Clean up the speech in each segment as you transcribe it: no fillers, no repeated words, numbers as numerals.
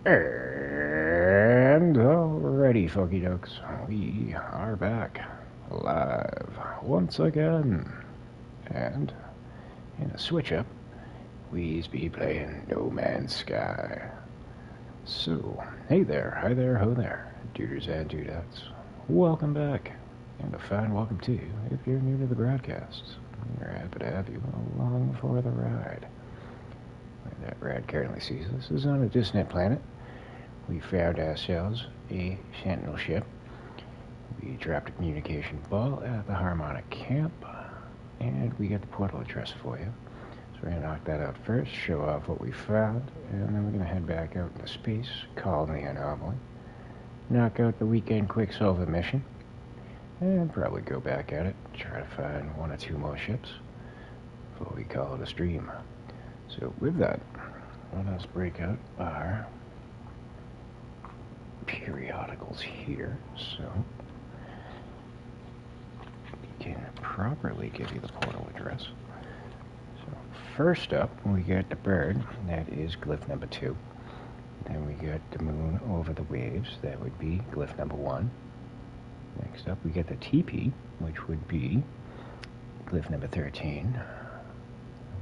And alrighty, Funky Dokes, we are back live once again. And in a switch up, we's be playing No Man's Sky. So, hey there, hi there, ho there, duders and dudettes. Welcome back, and a fine welcome to you if you're new to the broadcast. We're happy to have you along for the ride. Like that ride currently sees us is on a distant planet. We found ourselves a Sentinel ship. We dropped a communication ball at the Harmonic camp, and we got the portal address for you. So we're going to knock that out first, show off what we found, and then we're going to head back out into space, call the anomaly, knock out the weekend Quicksilver mission, and probably go back at it, try to find one or two more ships before we call it a stream. So with that, let us break out our periodicals here, so we can properly give you the portal address. So first up, we got the bird, that is glyph number 2. Then we got the moon over the waves, that would be glyph number 1. Next up, we get the teepee, which would be glyph number 13.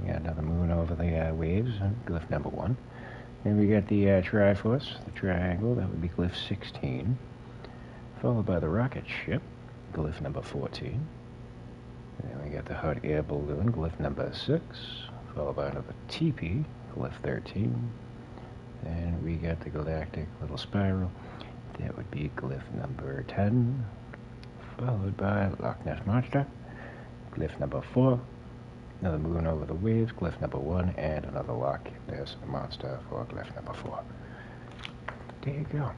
We got another moon over the waves, glyph number 1. Then we got the Triforce, the triangle, that would be glyph 16. Followed by the rocket ship, glyph number 14. And then we got the hot air balloon, glyph number 6. Followed by another teepee, glyph 13. Then we got the galactic little spiral, that would be glyph number 10. Followed by Loch Ness Monster, glyph number 4. Another moon over the waves, glyph number 1, and another Loch Ness Monster for glyph number 4. There you go.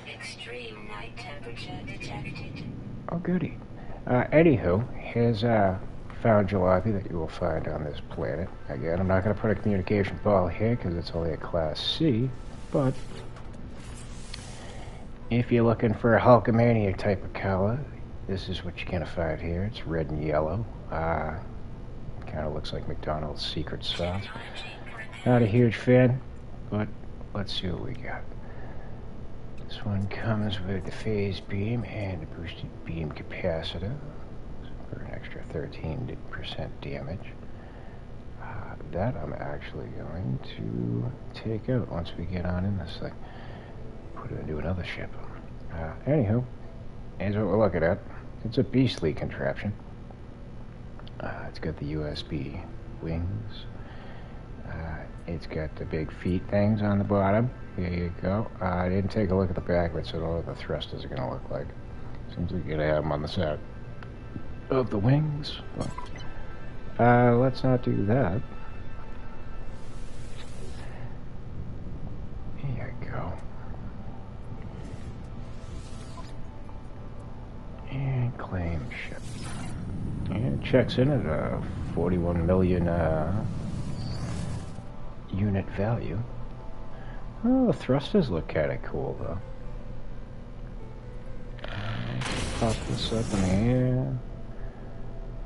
Extreme night temperature detected. Oh, goody. Anywho, here's found jalopy that you will find on this planet. Again, I'm not going to put a communication ball here because it's only a Class C, but if you're looking for a Hulkamania type of color, this is what you're going to find here. It's red and yellow. Kind of looks like McDonald's secret sauce. Not a huge fan, but let's see what we got. This one comes with the phase beam and the boosted beam capacitor for an extra 13% damage. That I'm actually going to take out once we get on in this thing. Put it into another ship. Anywho, here's what we're looking at. It's a beastly contraption. It's got the USB wings. It's got the big feet things on the bottom. There you go. I didn't take a look at the back of it, so I don't know what the thrusters are going to look like. Seems like you're going to have them on the side of the wings. But, let's not do that. There you go. And claim ship. And it checks in at a 41 million unit value. Oh, the thrusters look kind of cool, though. Pop this up in the air.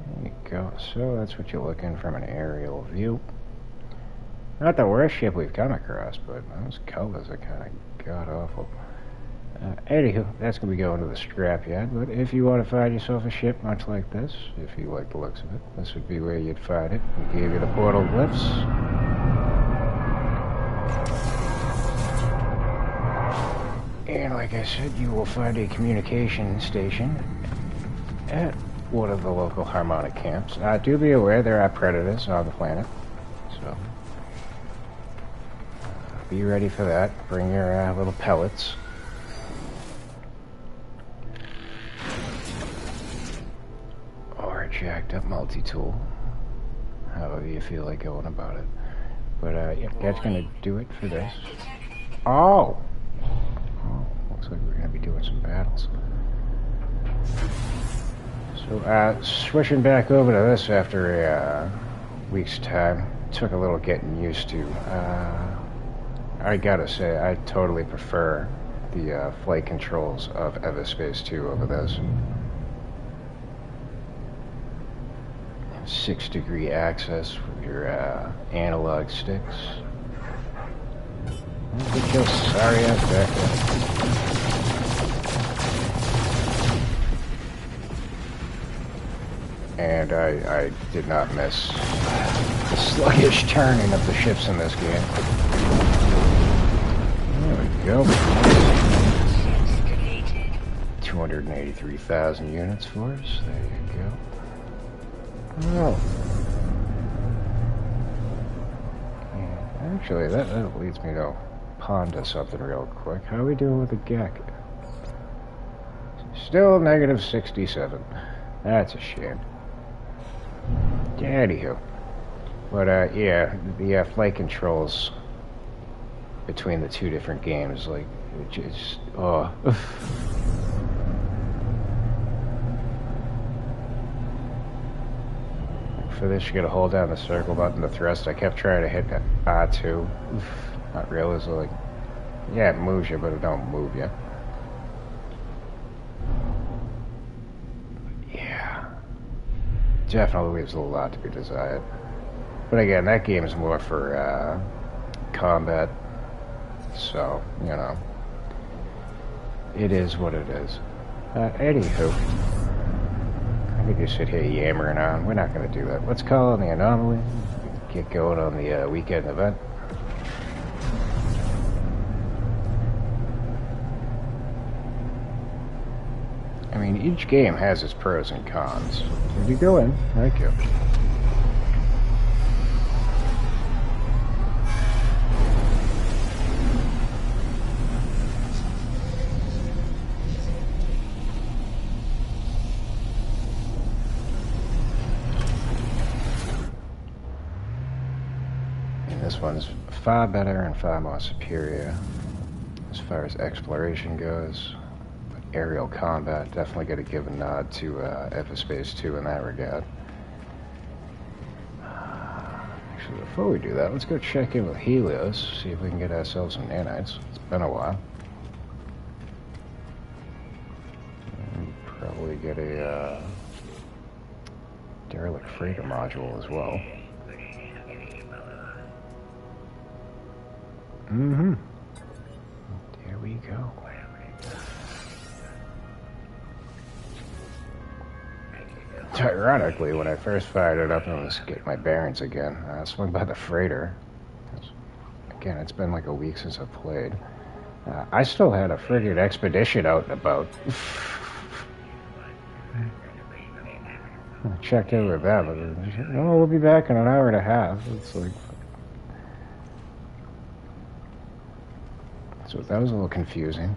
There you go. So that's what you're looking from an aerial view. Not the worst ship we've come across, but those colors are kind of god-awful. Anywho, that's going to be going to the scrapyard, but if you want to find yourself a ship much like this, if you like the looks of it, this would be where you'd find it. We gave you the portal glyphs. And like I said, you will find a communication station at one of the local Harmonic camps. Do be aware there are predators on the planet, so be ready for that. Bring your little pellets. Jacked up multi-tool, however you feel like going about it. But yeah, that's gonna do it for this. Oh, looks like we're gonna be doing some battles. So switching back over to this after a week's time, took a little getting used to. I gotta say, I totally prefer the flight controls of Everspace 2 over this. 6-degree access with your analog sticks. Get your sorry ass back there. And I did not miss the sluggish turning of the ships in this game. There we go. 283,000 units for us. There you go. Oh. Yeah, actually, that leads me to ponder something real quick. How are we doing with the GEC? Still negative 67. That's a shame. Anywho. But, yeah, the flight controls between the two different games, like, it just, oh. For this, you gotta hold down the circle button to thrust. I kept trying to hit that R2. Not realize, like, yeah, it moves you, but it don't move you. Yeah. Definitely leaves a lot to be desired. But again, that game is more for, combat. So, you know. It is what it is. Anywho. I could just sit here yammering on. We're not going to do that. Let's call on the anomaly. Get going on the weekend event. I mean, each game has its pros and cons. Did you go in? Thank you. This one's far better and far more superior as far as exploration goes. But aerial combat, definitely got to give a nod to Everspace 2 in that regard. Actually, before we do that, let's go check in with Helios, see if we can get ourselves some nanites. It's been a while. And probably get a derelict freighter module as well. Mm-hmm. There we go. Ironically, when I first fired it up and was getting my bearings again, I swung by the freighter. Again, it's been like a week since I played. I still had a friggin' expedition out and about. I checked in with them, but no, we'll be back in an hour and a half. It's like... So that was a little confusing.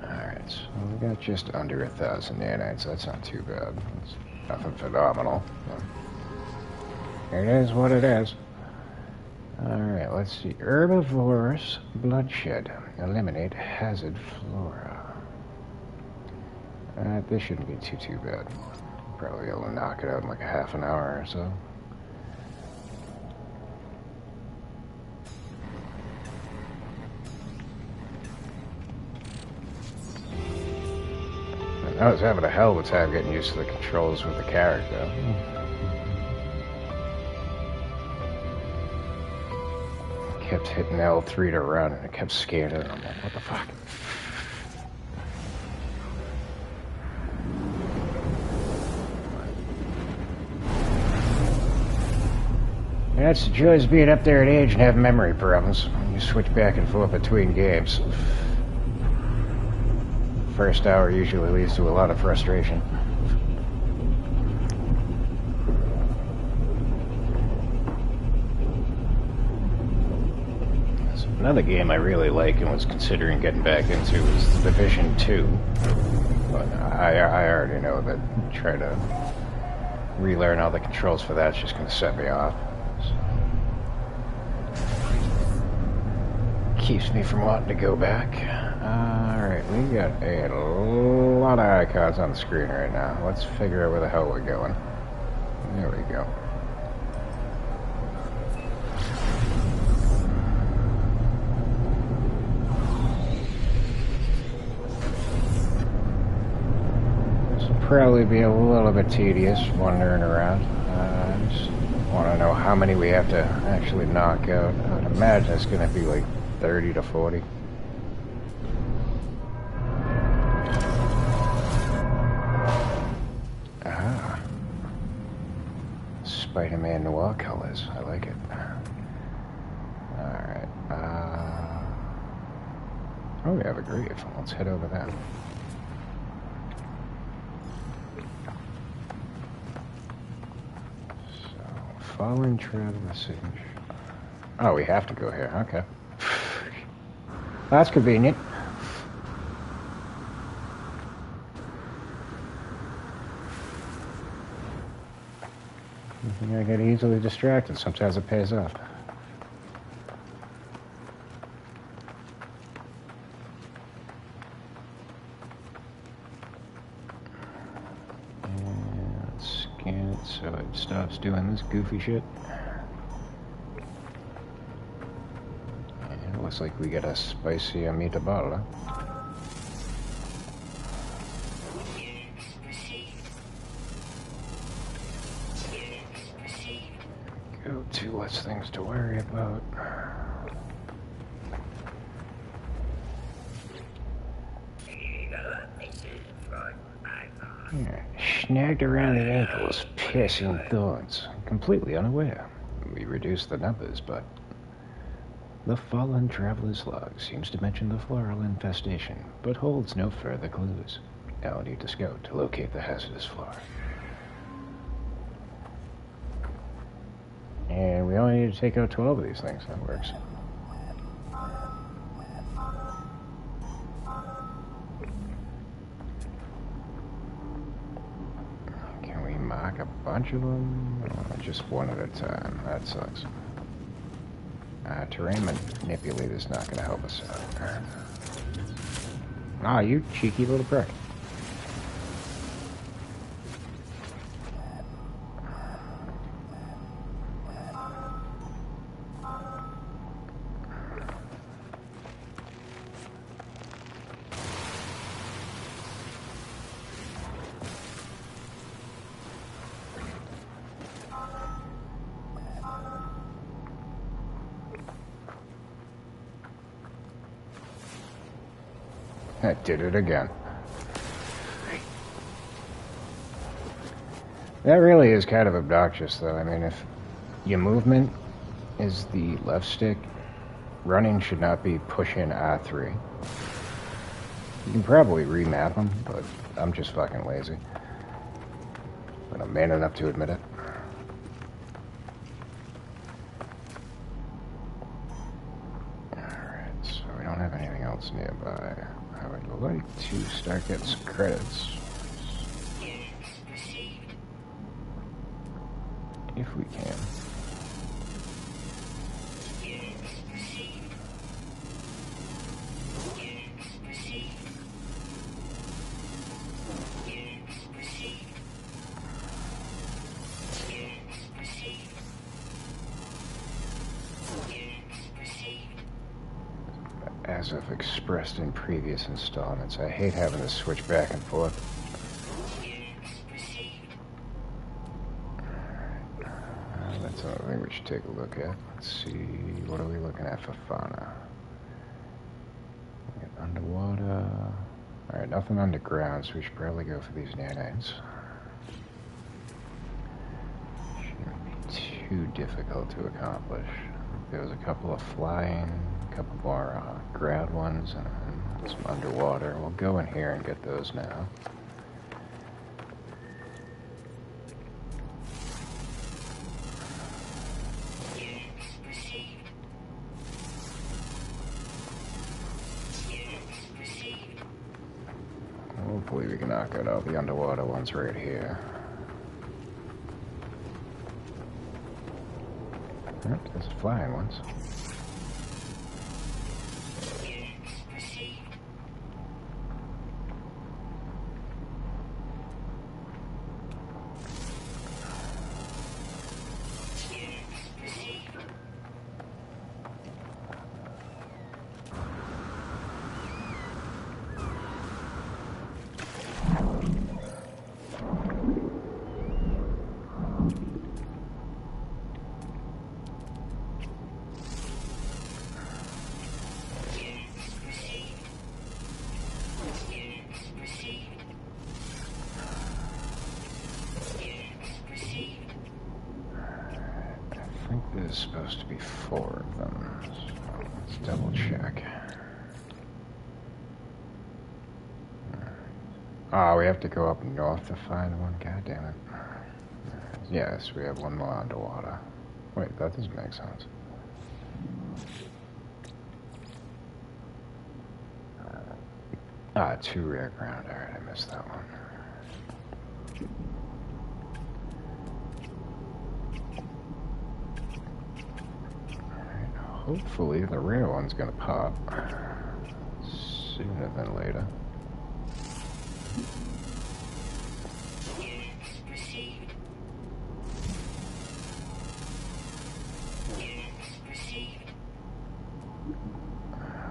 Alright, so we got just under 1,000 nanites. That's not too bad. It's nothing phenomenal. It is what it is. Alright, let's see. Herbivorous bloodshed. Eliminate hazard flora. This shouldn't be too bad. Probably able to knock it out in like a half an hour or so. I was having a hell of a time getting used to the controls with the character. Kept hitting L3 to run, and it kept scanning, and I'm like, what the fuck? That's the joys of being up there in age and having memory problems. You switch back and forth between games. First hour usually leads to a lot of frustration. So another game I really like and was considering getting back into is The Division 2. But I already know that trying to relearn all the controls for that's just going to set me off. Keeps me from wanting to go back. Alright, we got a lot of icons on the screen right now. Let's figure out where the hell we're going. There we go. This will probably be a little bit tedious wandering around. Just want to know how many we have to actually knock out. I would imagine it's going to be like 30 to 40. Ah. Spider-Man Noir colors. I like it. Alright. Oh, we have a grave. Let's head over there. Fallen Traveler's. Oh, we have to go here. Okay. That's convenient. I get easily distracted. Sometimes it pays off. And scan it so it stops doing this goofy shit. And it looks like we get a spicy meatball. Go to less things to worry about. Yeah, snagged around the ankles, piercing thorns. Completely unaware. We reduced the numbers, but the Fallen Traveler's log seems to mention the floral infestation, but holds no further clues. I'll need to scout to locate the hazardous flora. And we only need to take out 12 of these things. That works. Can we mark a bunch of them? Or just one at a time? That sucks. Terrain manipulator's not going to help us out. Ah, you cheeky little prick. I did it again. That really is kind of obnoxious, though. I mean, if your movement is the left stick, running should not be pushing R3. You can probably remap them, but I'm just fucking lazy. But I'm man enough to admit it. Alright, so we don't have anything else nearby. I would like to start getting some credits. If we can. As I've expressed in previous installments, I hate having to switch back and forth. That's another thing we should take a look at. Let's see, what are we looking at for fauna? We got underwater. Alright, nothing underground, so we should probably go for these nanites. Shouldn't be too difficult to accomplish. There was a couple of flying, a couple more ground ones, and some underwater. We'll go in here and get those now. Hopefully we can knock out all the underwater ones right here. Yep, there's flying ones. supposed to be 4 of them, so let's double check. Oh, we have to go up north to find one. God damn it. Yes, we have one more underwater. Wait, that doesn't make sense. Ah, 2 rear ground. Alright, I missed that one. Alright, hopefully the rear one's gonna pop sooner than later.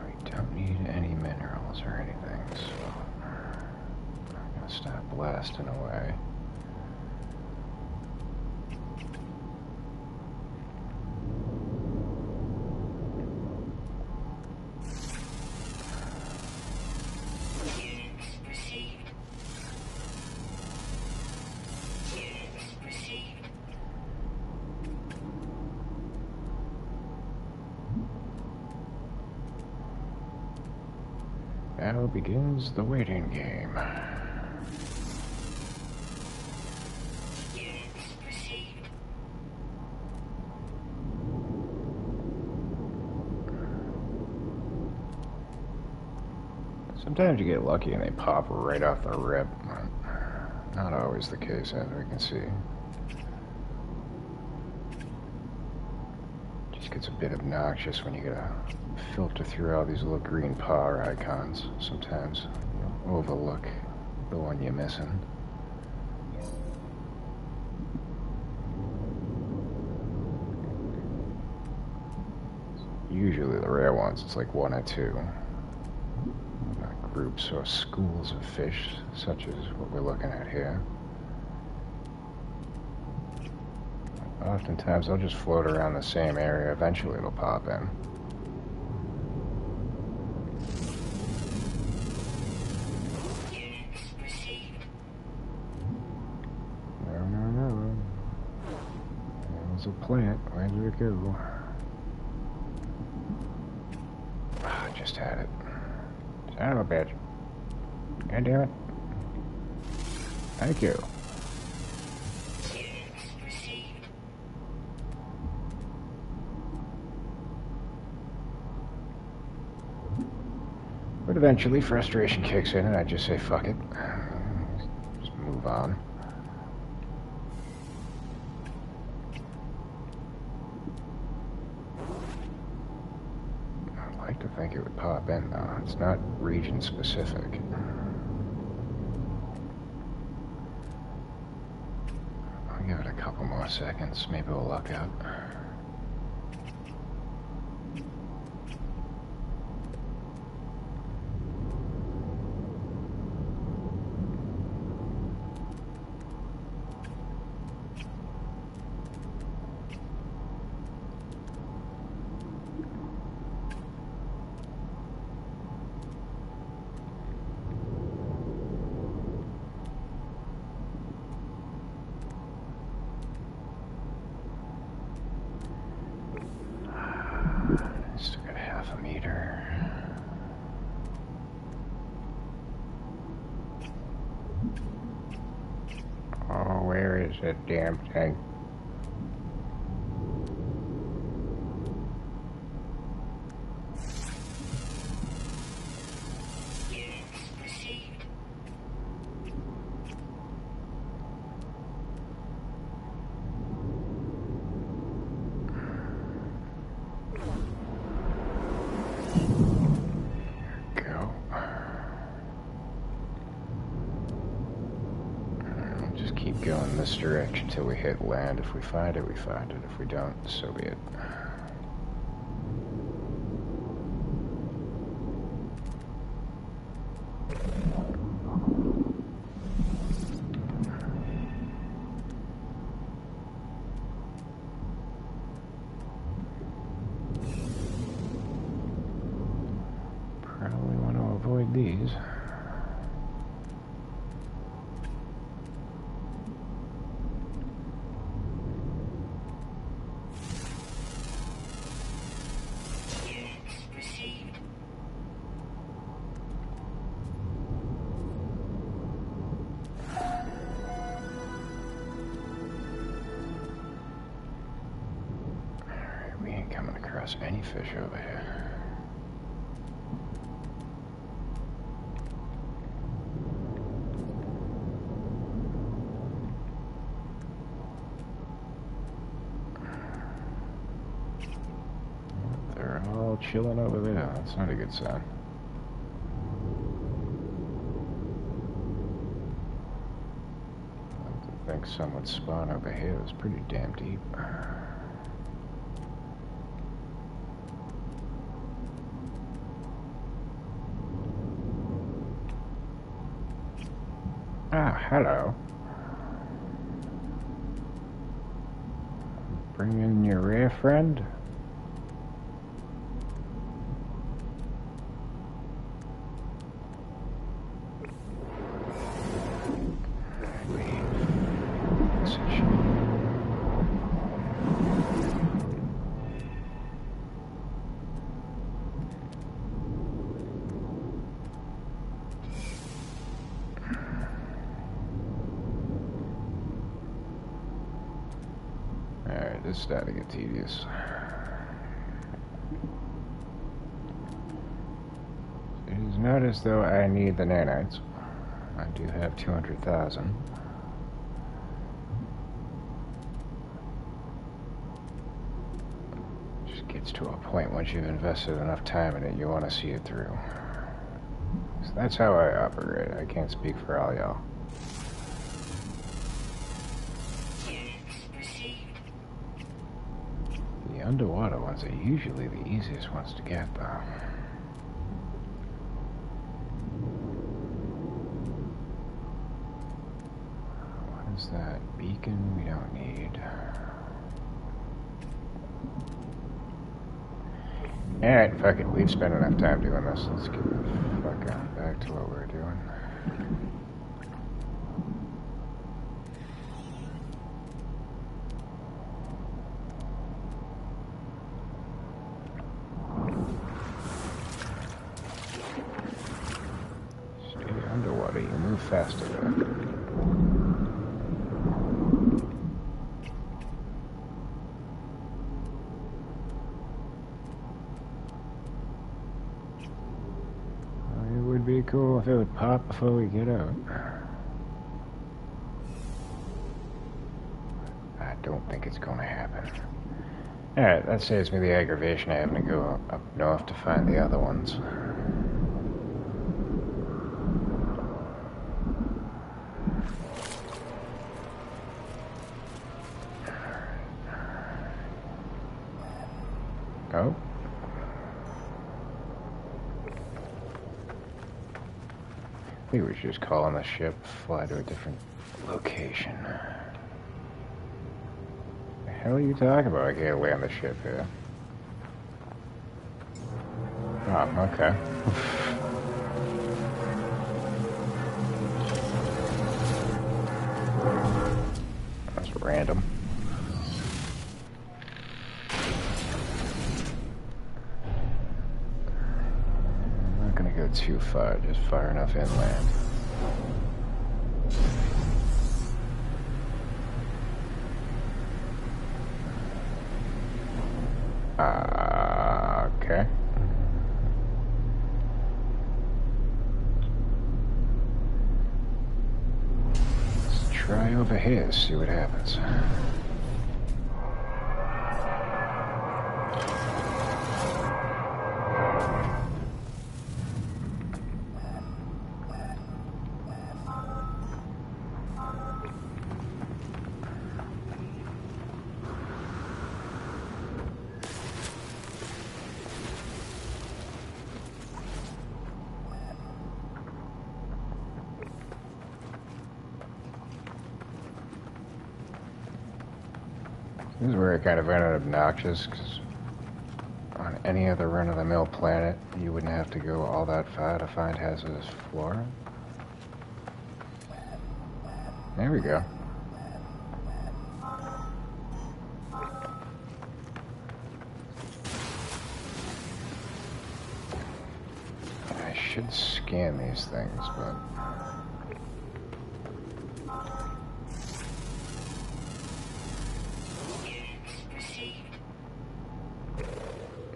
We don't need any minerals or anything, so I'm gonna start blasting away. Now begins the waiting game. Sometimes you get lucky and they pop right off the rip. Not always the case, as we can see. Just gets a bit obnoxious when you gotta filter through all these little green power icons. Sometimes you'll overlook the one you're missing. Usually the rare ones, it's like 1 or 2. Not groups or schools of fish, such as what we're looking at here. Oftentimes they'll just float around the same area. Eventually it'll pop in. No. There's a plant. Where did it go? Ah, I just had it. Son of a bitch. God damn it. Thank you. But eventually frustration kicks in and I just say fuck it. Just move on. I'd like to think it would pop in though. It's not region specific. I'll give it a couple more seconds. Maybe we'll luck out. Still got half a meter. Oh, where is that damn thing? Keep going this direction till we hit land. If we find it, we find it. If we don't, so be it. Probably want to avoid these. across any fish over here. They're all chilling over there. That's not a good sign. I think some would spawn over here. It's pretty damn deep. Ah, hello. Bring in your rare friend. Alright, this is starting to get tedious. It is not as though I need the nanites. I do have 200,000. Just gets to a point once you've invested enough time in it, you want to see it through. So that's how I operate. I can't speak for all y'all. The underwater ones are usually the easiest ones to get, though. What is that? Beacon we don't need. Alright, fuck it. We've spent enough time doing this. Let's get the fuck on back to what we're doing. Stay underwater. You move faster there. Be cool if it would pop before we get out. I don't think it's gonna happen. Alright, that saves me the aggravation of having to go up north to find the other ones. Oh. I think we should just call on the ship, fly to a different location. The hell are you talking about? I can't land the ship here. Oh, okay. That's random. Go too far, just far enough inland. Okay. Let's try over here, see what happens. This is where it kind of ended obnoxious, because on any other run-of-the-mill planet, you wouldn't have to go all that far to find hazardous flora. There we go. I should scan these things, but...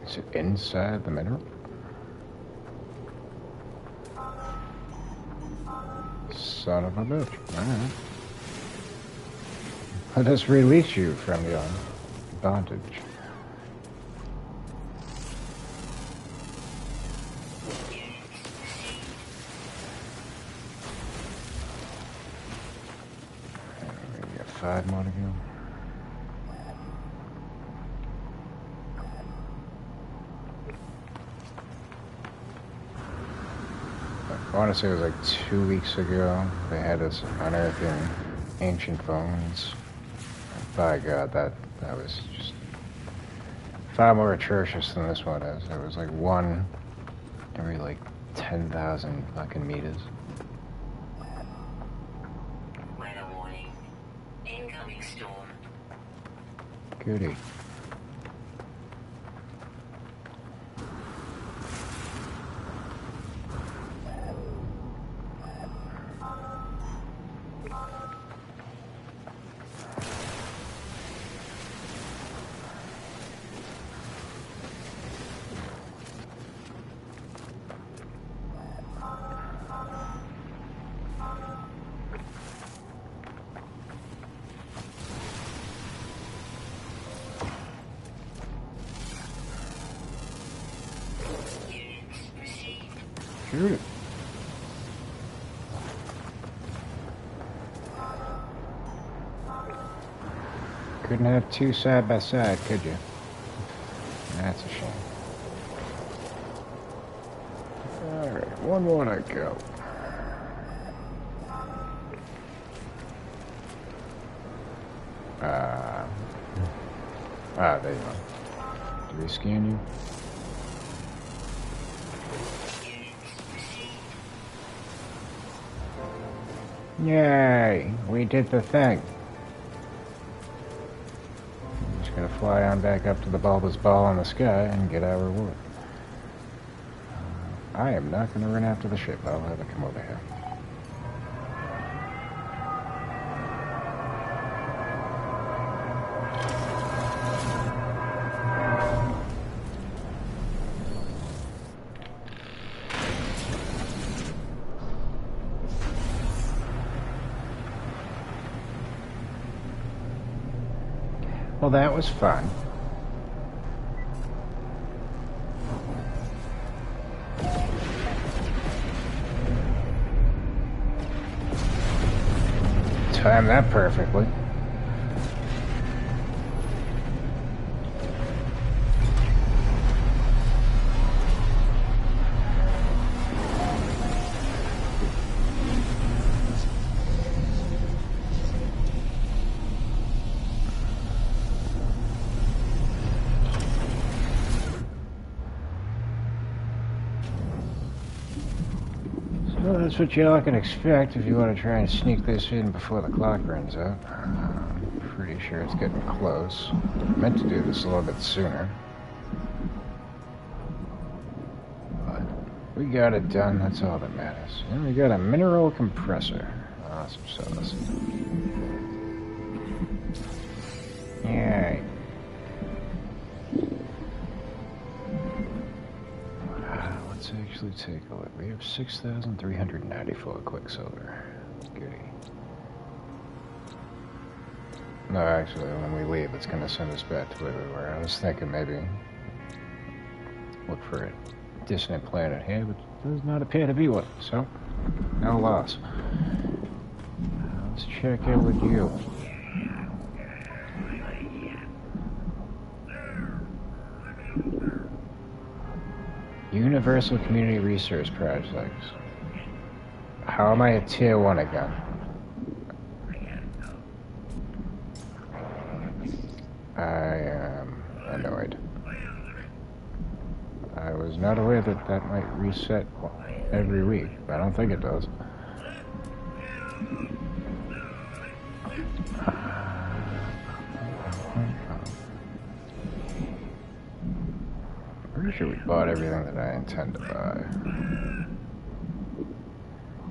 Is it inside the mineral? Son of a bitch. Alright. Let us release you from your bondage. We got 5 more to go. I want to say it was like 2 weeks ago. They had us unearthing ancient bones. By God, that was just far more atrocious than this one is. It was like one every like 10,000 fucking meters. Weather warning. Incoming storm. Goody. Shoot it. Couldn't have 2 side by side, could you? That's a shame. Alright, 1 more to go. There you are. Do we scan you? Yay! We did the thing. Just gonna fly on back up to the bulbous ball in the sky and get our reward. I am not gonna run after the ship. I'll have it come over here. Well, that was fun. Timed that perfectly. Well, that's what y'all can expect if you want to try and sneak this in before the clock runs out. I'm pretty sure it's getting close. I meant to do this a little bit sooner. But we got it done, that's all that matters. And we got a mineral compressor. Awesome sauce. Yay. Let's actually take a look. We have 6,394 Quicksilver. Goody. No, actually, when we leave, it's going to send us back to where we were. I was thinking maybe look for a distant planet here, but does not appear to be one, so no loss. Let's check in with you. Universal Community Research Projects. How am I a tier 1 again? I am annoyed. I was not aware that that might reset every week, but I don't think it does. Pretty sure we bought everything that I intend to buy.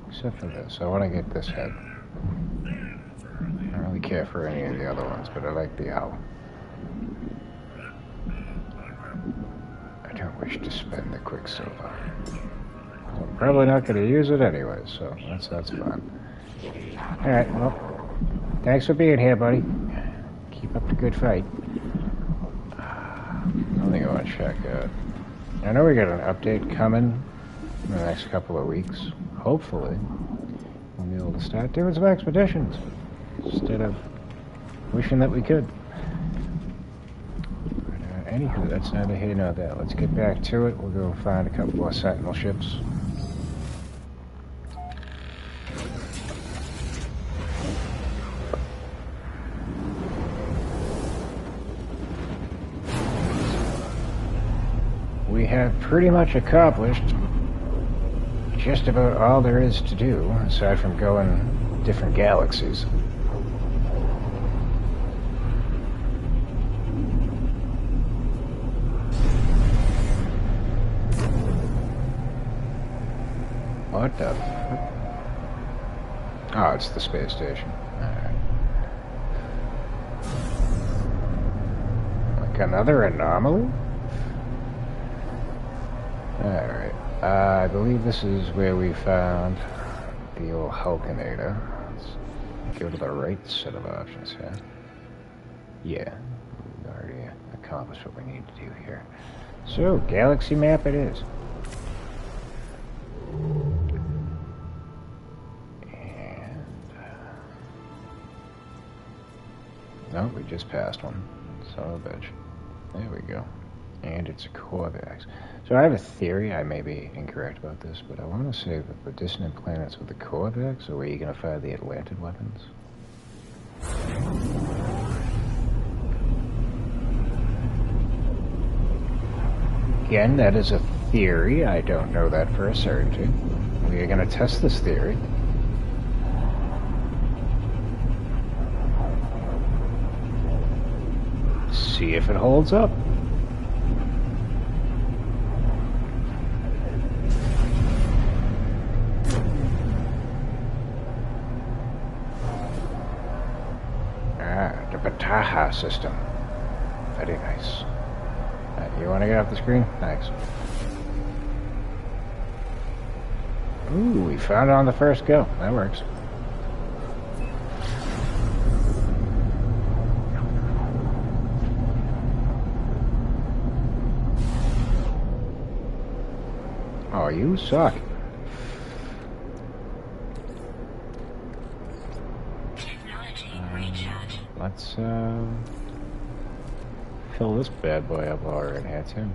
Except for this. I want to get this head. I don't really care for any of the other ones, but I like the owl. wish to spend the Quicksilver. I'm probably not going to use it anyway, so that's fine. Alright, well, thanks for being here, buddy. Keep up the good fight. I think I want to check out. I know we got an update coming in the next couple of weeks. Hopefully, we'll be able to start doing some expeditions instead of wishing that we could. But, anywho, that's neither here nor there. Let's get back to it. We'll go find a couple more Sentinel ships. We have pretty much accomplished just about all there is to do, aside from going different galaxies. What the fuck? Oh, it's the space station. Alright. Like another anomaly? Alright. I believe this is where we found the old Hulkinator. Let's go to the right set of options here. Yeah, we've already accomplished what we need to do here. So, galaxy map it is. And... no, we just passed one. Son of a bitch. There we go. And it's a Corvax. So I have a theory, I may be incorrect about this, but I want to say that the dissonant planets with the Corvax are where you're going to find the Atlantid weapons. Again, that is a theory. I don't know that for a certainty. We are going to test this theory. See if it holds up. The Bataha system. Very nice. You want to get off the screen? Thanks. Ooh, we found it on the first go. That works. Oh, you suck. Let's fill this bad boy up while we're in here too.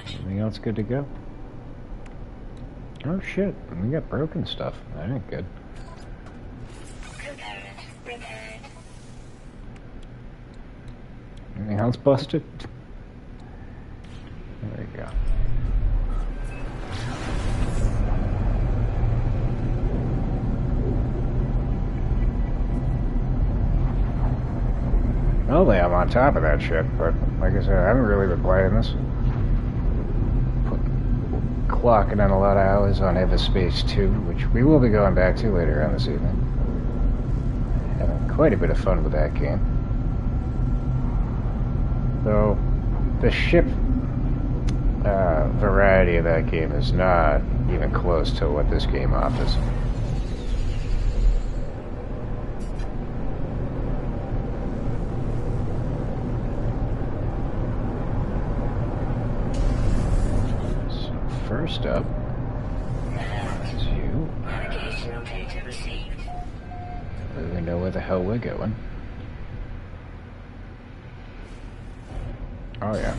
Anything else good to go? Oh shit, we got broken stuff. That ain't good. Anything else busted? There you go. Well, I'm on top of that shit, but like I said, I haven't really been playing this. Clocking in a lot of hours on Everspace 2, which we will be going back to later on this evening. Having quite a bit of fun with that game. Though, the ship variety of that game is not even close to what this game offers. First up is you. Navigational data received. We know where the hell we're going. Oh yeah.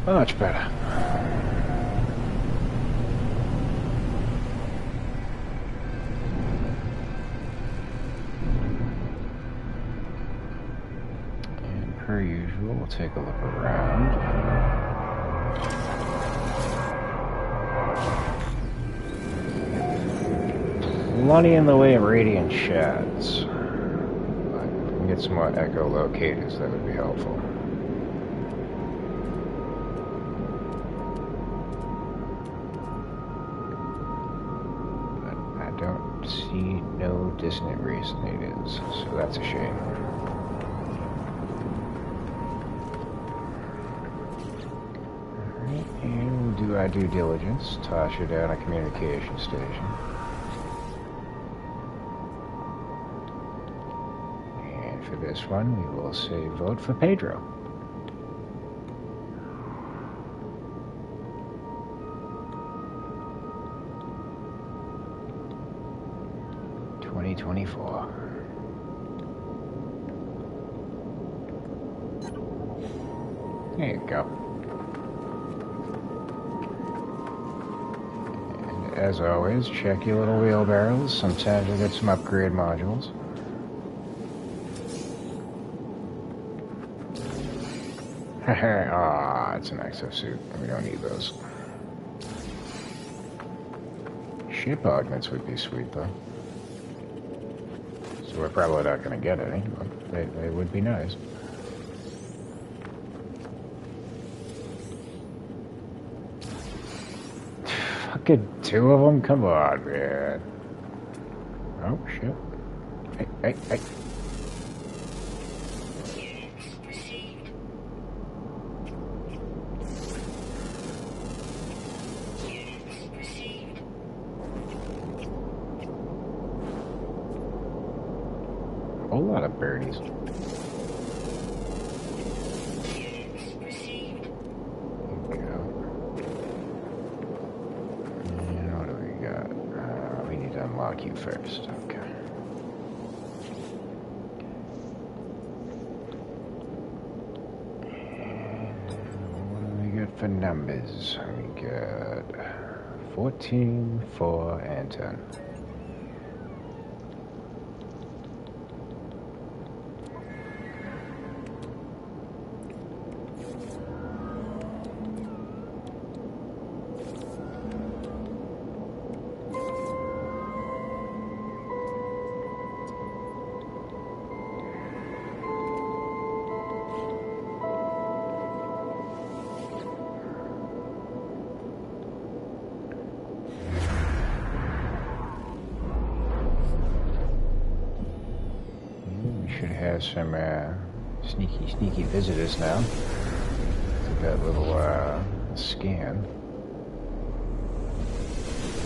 Much better. Per usual, we'll take a look around. Plenty in the way of radiant shads. But if we can get some more echolocators, that would be helpful. No dissonant race natives, so that's a shame. Alright, and we'll do our due diligence. Toss you down a communication station. And for this one, we will say vote for Pedro. $2024. There you go. And as always, check your little wheelbarrows. Sometimes you'll get some upgrade modules. Ah, it's an exosuit. We don't need those. Ship augments would be sweet, though. So we're probably not going to get any, but they would be nice. Fucking two of them? Come on, man. Oh, shit. Hey. A lot of birdies. There we go. And what do we got? We need to unlock you first. Okay. And what do we got for numbers? We got 14, 4, and 10. Should have some sneaky visitors now. Look at that little scan.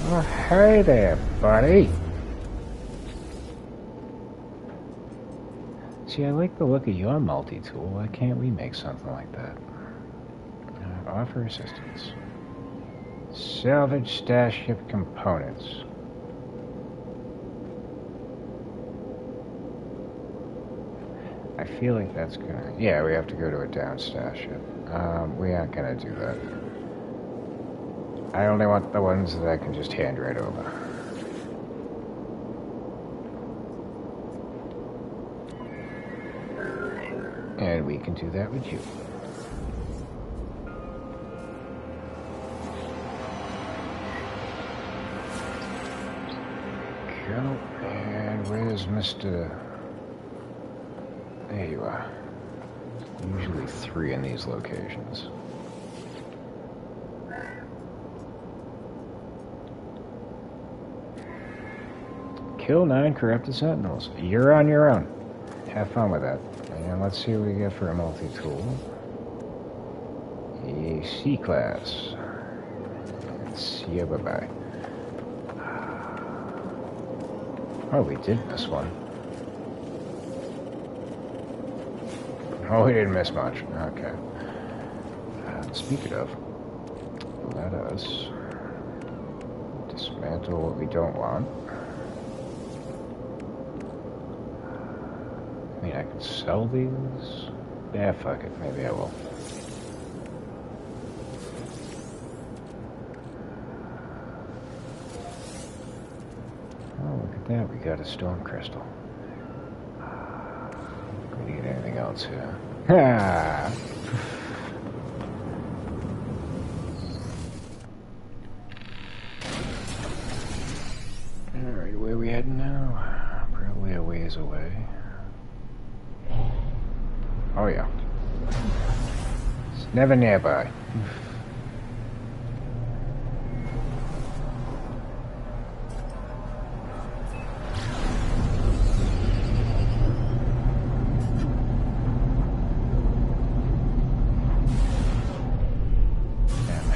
Oh, hey there, buddy. See, I like the look of your multi-tool. Why can't we make something like that? Offer assistance. Salvage stash ship components. I feel like that's gonna... Yeah, we have to go to a down stash ship. We aren't gonna do that. I only want the ones that I can just hand right over. And we can do that with you. Go. And where's Mr... There you are. Usually 3 in these locations. Kill 9 corrupted Sentinels. You're on your own. Have fun with that. And let's see what we get for a multi-tool. A C-class. See ya, bye-bye. Oh, we did miss one. Oh, we didn't miss much. Okay. Speaking of, let us dismantle what we don't want. I mean, I can sell these. Yeah, fuck it. Maybe I will. Oh, look at that. We got a storm crystal. We need anything else here. Ha! Alright, where are we heading now? Probably a ways away. Oh yeah. It's never nearby.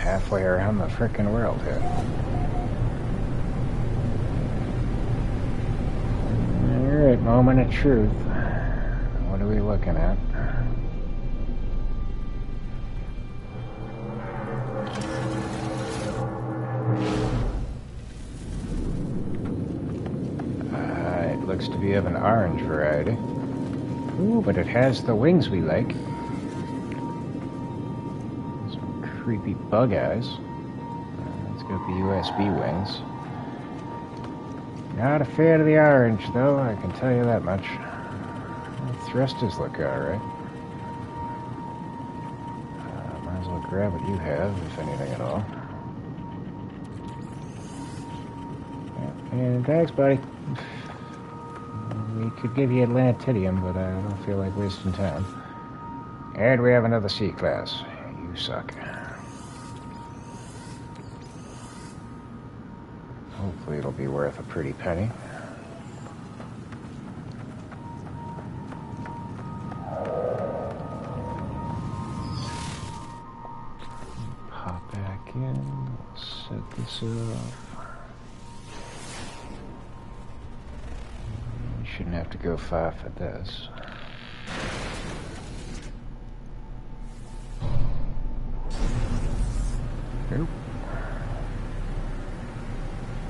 halfway around the frickin' world here. Alright, moment of truth. What are we looking at? It looks to be of an orange variety. Ooh, but it has the wings we like. Some creepy bug eyes. It's got the USB wings. Not a fan of the orange, though, I can tell you that much. The thrusters look alright. Might as well grab what you have, if anything at all. Yeah, and thanks, buddy. We could give you Atlantidium, but I don't feel like wasting time. And we have another C-Class. You suck. Hopefully it'll be worth a pretty penny. Pop back in. Set this up. Shouldn't have to go far for this. Nope.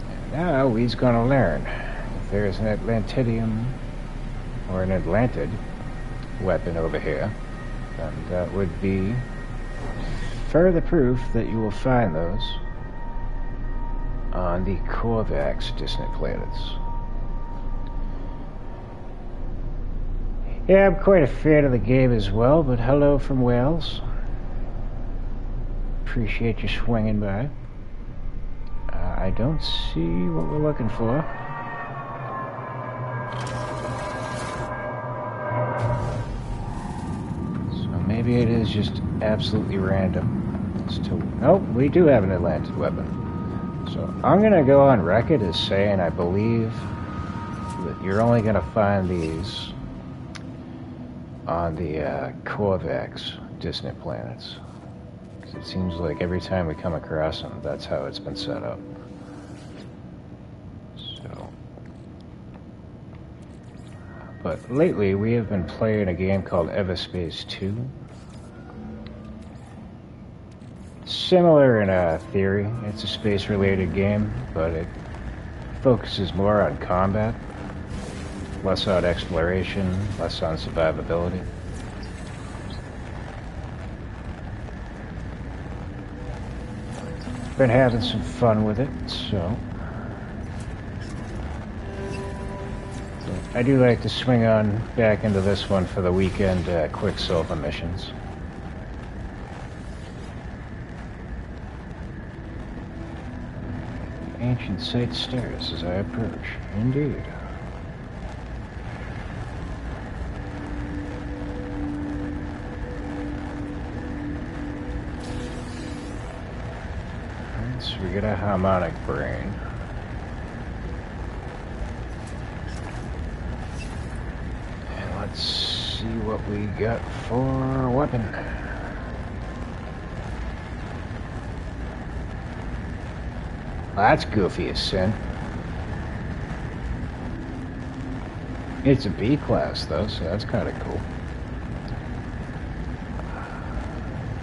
And now he's gonna learn. If there's an Atlantidium or an Atlantid weapon over here, then that would be further proof that you will find those on the Corvax distant planets. Yeah, I'm quite a fan of the game as well, but hello from Wales. Appreciate you swinging by. I don't see what we're looking for. So maybe it is just absolutely random. Nope, we do have an Atlantic weapon. So I'm going to go on record as saying I believe that you're only going to find these on the Corvax distant planets. Because it seems like every time we come across them, that's how it's been set up. So, but lately we have been playing a game called Everspace 2. Similar in theory, it's a space-related game, but it focuses more on combat. Less on exploration, less on survivability. Been having some fun with it, so. I do like to swing on back into this one for the weekend Quicksilver missions. The ancient site stares as I approach. Indeed. So we get a harmonic brain. And let's see what we got for a weapon. Well, that's goofy as sin. It's a B class though, so that's kind of cool.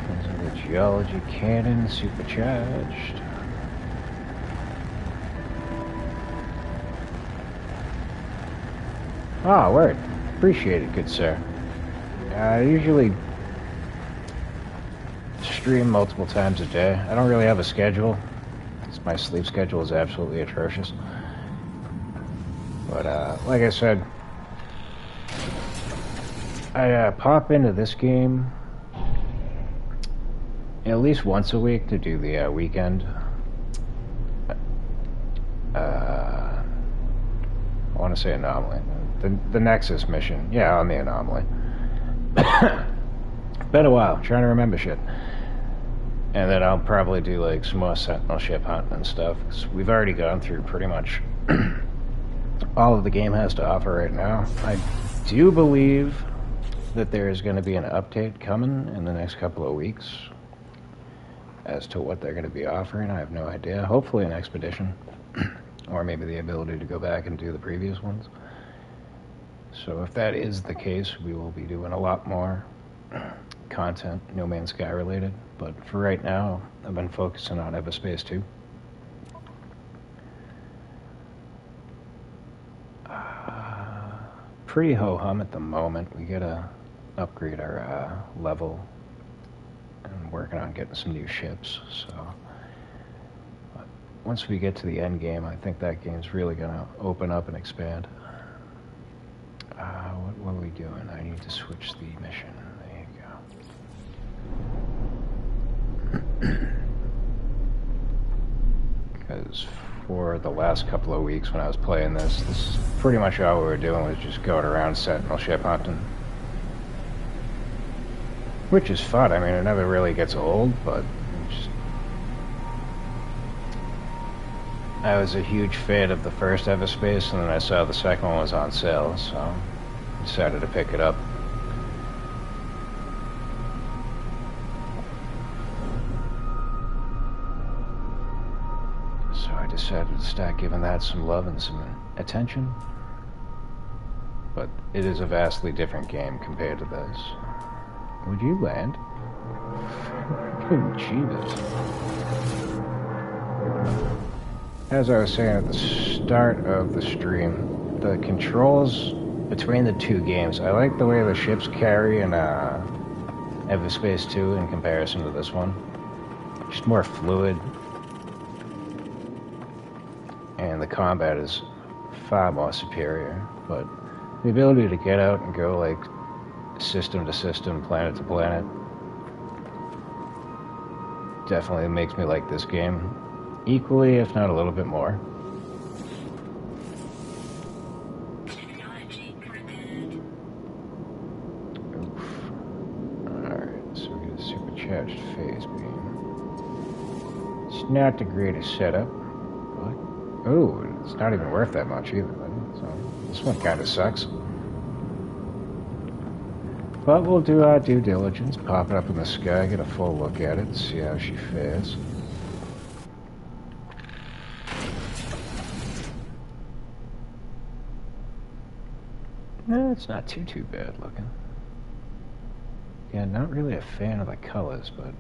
Comes with a geology cannon, supercharged. Ah, word. Appreciate it, good sir. I usually stream multiple times a day. I don't really have a schedule, because my sleep schedule is absolutely atrocious. But, like I said, I pop into this game at least once a week to do the weekend. I want to say anomaly. The Nexus mission. Yeah, on the anomaly. Been a while, trying to remember shit. And then I'll probably do like some more Sentinel ship hunting and stuff, because we've already gone through pretty much all of the game has to offer right now. I do believe that there is going to be an update coming in the next couple of weeks. as to what they're going to be offering. I have no idea. Hopefully an expedition, or maybe the ability to go back and do the previous ones. So if that is the case, we will be doing a lot more content, No Man's Sky related. But for right now, I've been focusing on Everspace 2. Pretty ho-hum at the moment. We gotta upgrade our level and working on getting some new ships. So once we get to the end game, I think that game's really gonna open up and expand. What are we doing? I need to switch the mission. There you go. Because for the last couple of weeks when I was playing this is pretty much all we were doing was just going around Sentinel ship hunting. Which is fun. I mean, it never really gets old, but I was a huge fan of the first Everspace, and then I saw the second one was on sale, so I decided to pick it up. So I decided to start giving that some love and some attention. But it is a vastly different game compared to this. Would you land? Jeebus. As I was saying at the start of the stream, the controls between the two games, I like the way the ships carry in Everspace 2 in comparison to this one. Just more fluid. And the combat is far more superior, but the ability to get out and go like system to system, planet to planet, definitely makes me like this game equally, if not a little bit more. Oof. Alright, so we get a supercharged phase beam. It's not the greatest setup. Oh, it's not even worth that much either, so this one kind of sucks. But we'll do our due diligence, pop it up in the sky, get a full look at it, see how she fares. No, it's not too bad looking. Yeah, not really a fan of the colors, but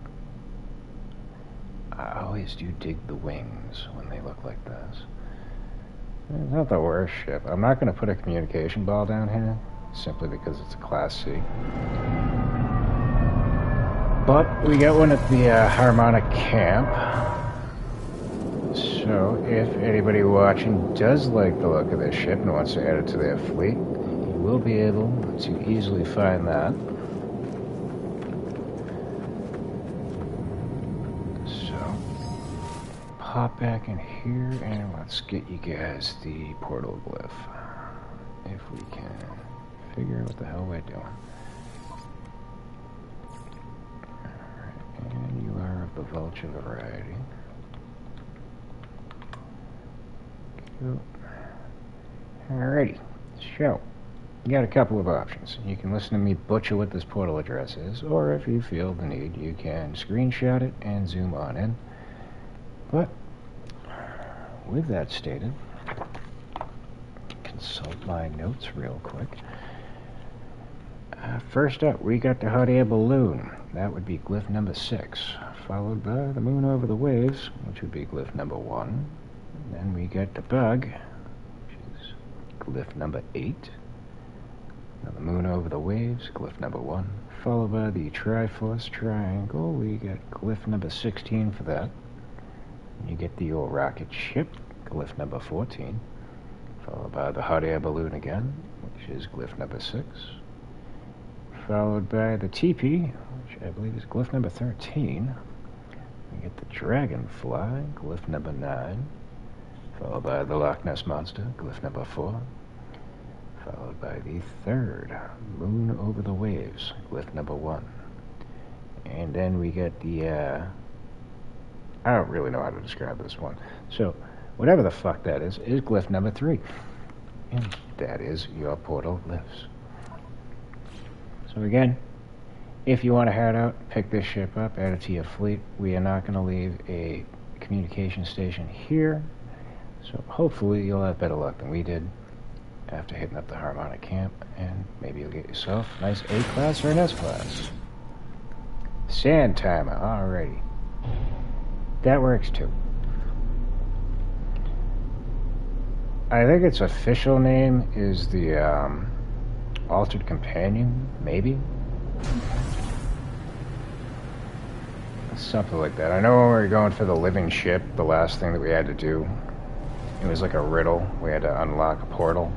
I always do dig the wings when they look like this. It's not the worst ship. I'm not going to put a communication ball down here, simply because it's a Class C. But we got one at the Harmonic Camp. So if anybody watching does like the look of this ship and wants to add it to their fleet, you will be able to easily find that. Hop back in here and let's get you guys the portal glyph. If we can figure out what the hell we're doing. Alright, and you are of the vulture variety. Cool. Alrighty, so you got a couple of options. You can listen to me butcher what this portal address is, or if you feel the need, you can screenshot it and zoom on in. But with that stated, consult my notes real quick. First up, we got the hot air balloon. That would be glyph number 6, followed by the moon over the waves, which would be glyph number 1. And then we got the bug, which is glyph number 8. Now the moon over the waves, glyph number 1, followed by the Triforce triangle. We got glyph number 16 for that. You get the old rocket ship, glyph number 14, followed by the hot air balloon again, which is glyph number 6, followed by the teepee, which I believe is glyph number 13. We get the dragonfly, glyph number 9, followed by the Loch Ness monster, glyph number 4, followed by the third moon over the waves, glyph number 1. And then we get the I don't really know how to describe this one. So, whatever the fuck that is glyph number 3. And that is your portal glyphs. So again, if you want to head out, pick this ship up, add it to your fleet. We are not going to leave a communication station here, so hopefully you'll have better luck than we did after hitting up the Harmonic camp, and maybe you'll get yourself a nice A-class or an S-class. Sand timer, alrighty. That works too. I think its official name is the Altered Companion, maybe? Something like that. I know when we were going for the living ship, the last thing that we had to do, it was like a riddle. We had to unlock a portal.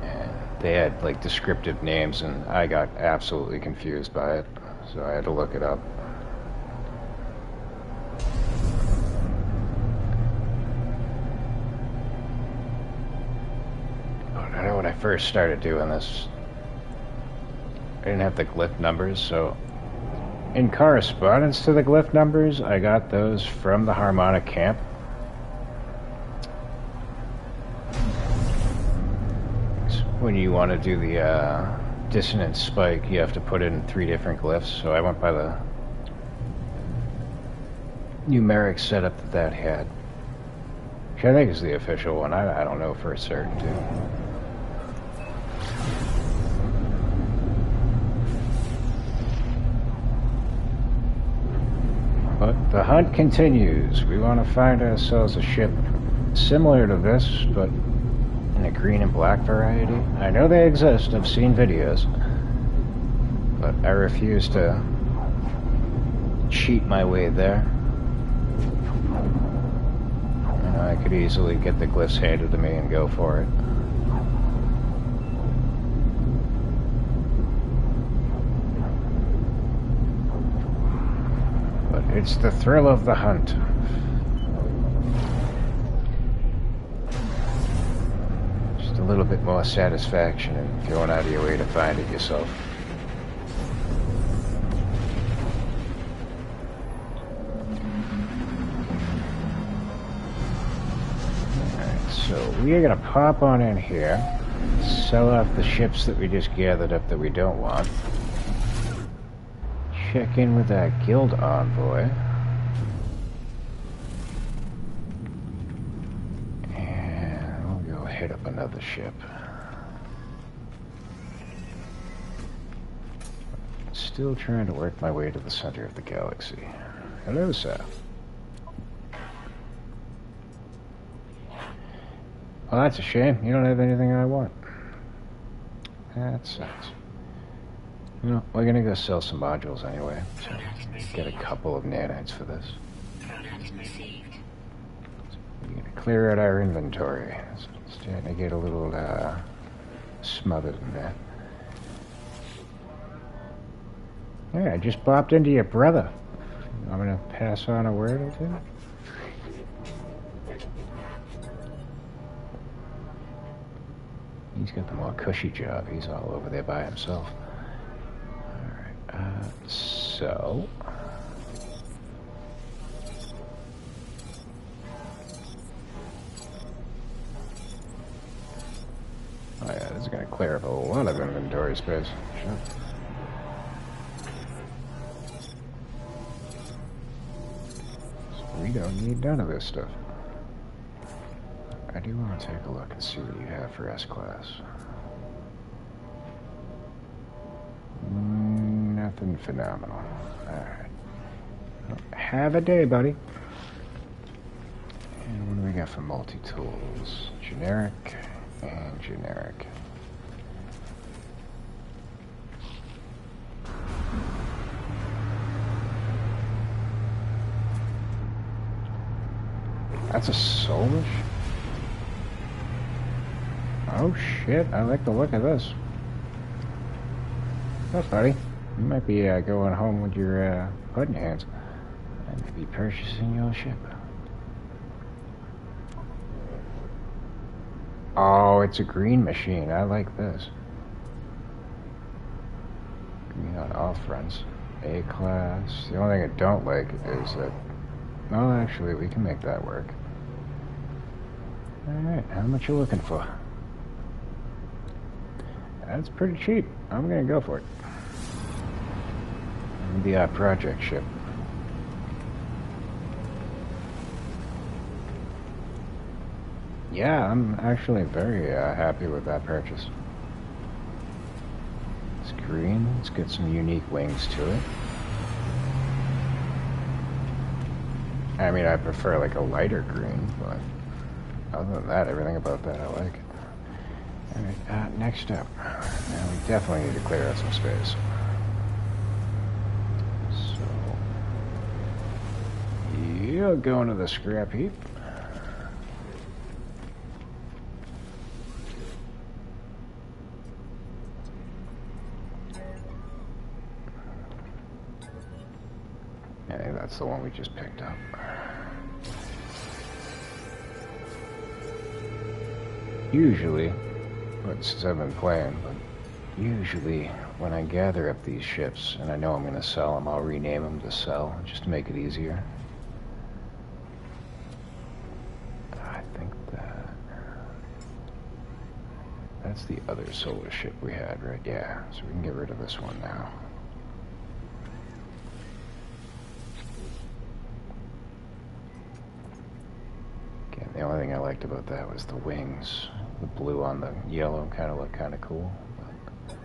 And they had like descriptive names, and I got absolutely confused by it, so I had to look it up. But I know when I first started doing this, I didn't have the glyph numbers, so in correspondence to the glyph numbers, I got those from the Harmonic camp. When you want to do the dissonant spike, you have to put in 3 different glyphs, so I went by the numeric setup that had, which I think is the official one. I don't know for a certainty. But the hunt continues. We want to find ourselves a ship similar to this, but in a green and black variety. I know they exist, I've seen videos, but I refuse to cheat my way there. You know, I could easily get the glyphs handed to me and go for it. It's the thrill of the hunt. Just a little bit more satisfaction in going out of your way to find it yourself. Alright, so we are going to pop on in here, sell off the ships that we just gathered up that we don't want. Check in with that guild envoy. And we'll go hit up another ship. Still trying to work my way to the center of the galaxy. Hello, sir. Well, that's a shame. You don't have anything I want. That sucks. No, we're gonna go sell some modules anyway, so get a couple of nanites for this. We're gonna clear out our inventory. It's starting to get a little smothered in there. Yeah, I just bopped into your brother. I'm gonna pass on a word or two. He's got the more cushy job. He's all over there by himself. So oh yeah, this is going to clear up a lot of inventory space. Sure. So we don't need none of this stuff. I do want to take a look and see what you have for S-Class. Nothing phenomenal. Alright. Well, have a day, buddy. And what do we got for multi-tools? Generic and generic. That's a soulish? Oh shit, I like the look of this. That's buddy. You might be going home with your hood in your hands and maybe purchasing your ship. Oh, it's a green machine. I like this. Green on all fronts. A-class. The only thing I don't like is that... Well, actually, we can make that work. Alright, how much you looking for? That's pretty cheap. I'm gonna go for it. The project ship. Yeah, I'm actually very happy with that purchase. It's green. It's got some unique wings to it. I mean, I prefer like a lighter green, but other than that, everything about that I like. Alright, next up. Now we definitely need to clear out some space. So, you'll go into the scrap heap. I think that's the one we just picked up. Usually, but since I've been playing, but usually when I gather up these ships and I know I'm going to sell them, I'll rename them to sell just to make it easier. I think that's the other solar ship we had, right? Yeah, so we can get rid of this one now. Again, the only thing I liked about that was the wings. The blue on the yellow kind of looked kind of cool. But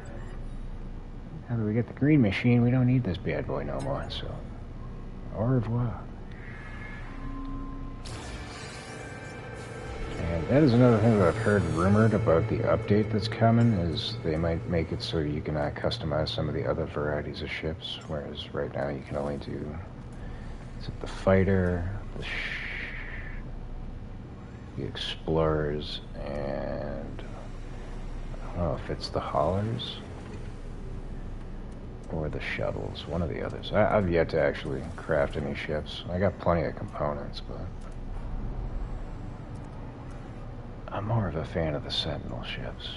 now that we get the green machine, we don't need this bad boy no more, so au revoir. And that is another thing that I've heard rumored about the update that's coming, is they might make it so you can customize some of the other varieties of ships, whereas right now you can only do, is it the fighter, the explorers, and I don't know if it's the haulers or the shuttles, one of the others. I've yet to actually craft any ships. I got plenty of components, but I'm more of a fan of the Sentinel ships.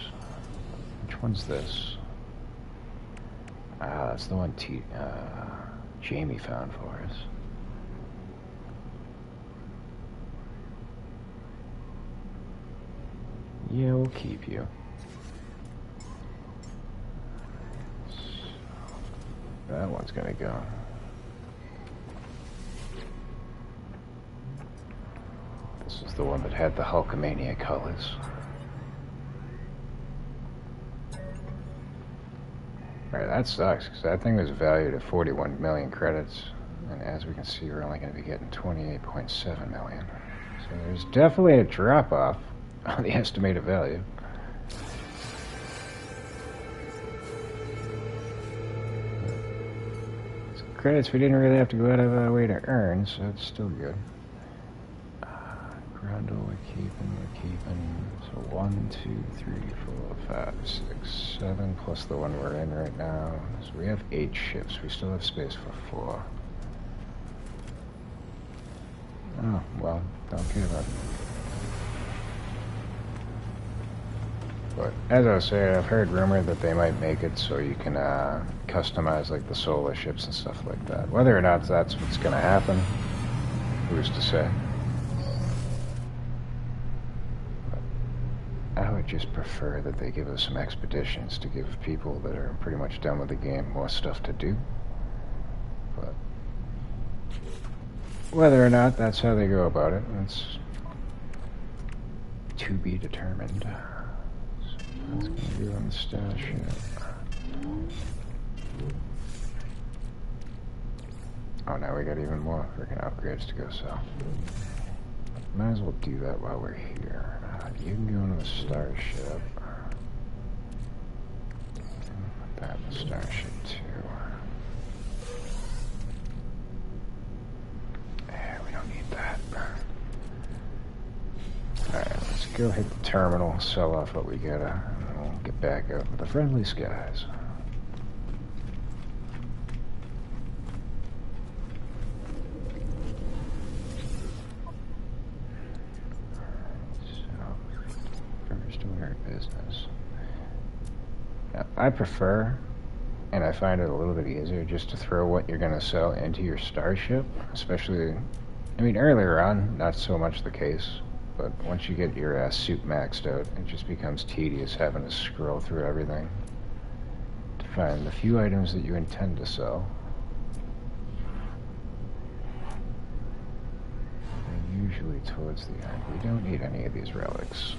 Which one's this? Ah, that's the one Jamie found for us. Yeah, we'll keep you. That one's gonna go. This is the one that had the Hulkamania colors. Alright, that sucks, because that thing was valued at 41 million credits, and as we can see, we're only going to be getting 28.7 million. So there's definitely a drop-off on the estimated value. So credits we didn't really have to go out of our way to earn, so it's still good. Grundle we're keeping. So 1, 2, 3, 4, 5, 6, 7, plus the one we're in right now. So we have 8 ships. We still have space for 4. Oh, well, don't care about it. But as I was saying, I've heard rumor that they might make it so you can customize like the solar ships and stuff like that. Whether or not that's what's going to happen, who's to say? I would just prefer that they give us some expeditions to give people that are pretty much done with the game more stuff to do. But whether or not that's how they go about it, that's to be determined. So that's going to be on the stash ship. Oh, now we got even more freaking upgrades to go sell. Might as well do that while we're here. You can go into the starship. Put that in the starship too. We don't need that. Alright, let's go hit the terminal, sell off what we gotta, and we'll get back up with the friendly skies. Business. Now, I prefer, and I find it a little bit easier, just to throw what you're going to sell into your starship, especially, I mean, earlier on, not so much the case, but once you get your suit maxed out, it just becomes tedious having to scroll through everything. Find the few items that you intend to sell. They're usually towards the end. We don't need any of these relics.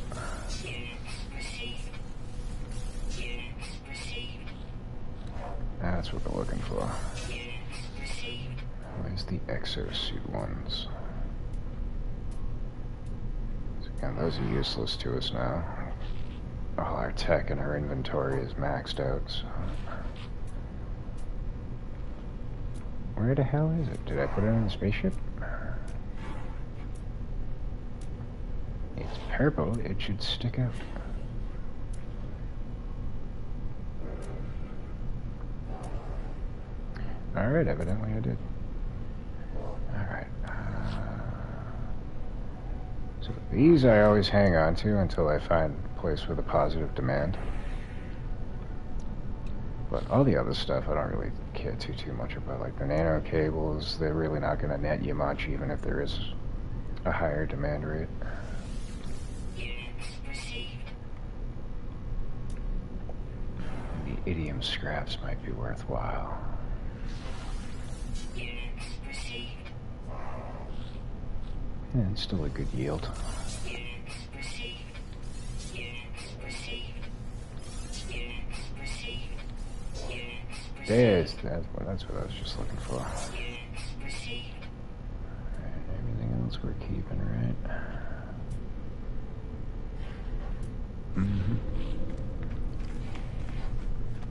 That's what we're looking for. Where's the exosuit ones? So again, those are useless to us now. All our tech in our inventory is maxed out, so... Where the hell is it? Did I put it in the spaceship? It's purple, it should stick out. Alright, evidently I did. Alright. So these I always hang on to until I find a place with a positive demand. But all the other stuff I don't really care too much about. Like the nano cables, they're really not going to net you much even if there is a higher demand rate. The idiom scraps might be worthwhile. Yeah, it's still a good yield. That's what I was just looking for. Right, everything else we're keeping, right?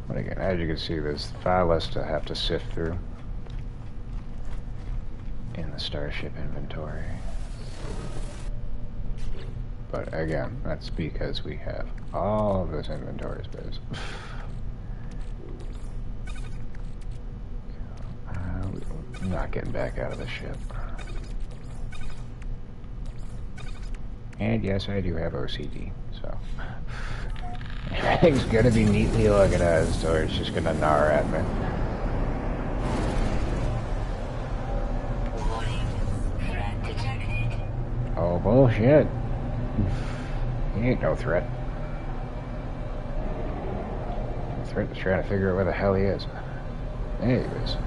But again, as you can see, there's far less to have to sift through in the Starship inventory. But again, that's because we have all of this inventory space. I'm not getting back out of the ship. And yes, I do have OCD, so everything's gonna be neatly organized, or it's just gonna gnaw at me. Oh, bullshit. He ain't no threat. The threat is trying to figure out where the hell he is. There he is.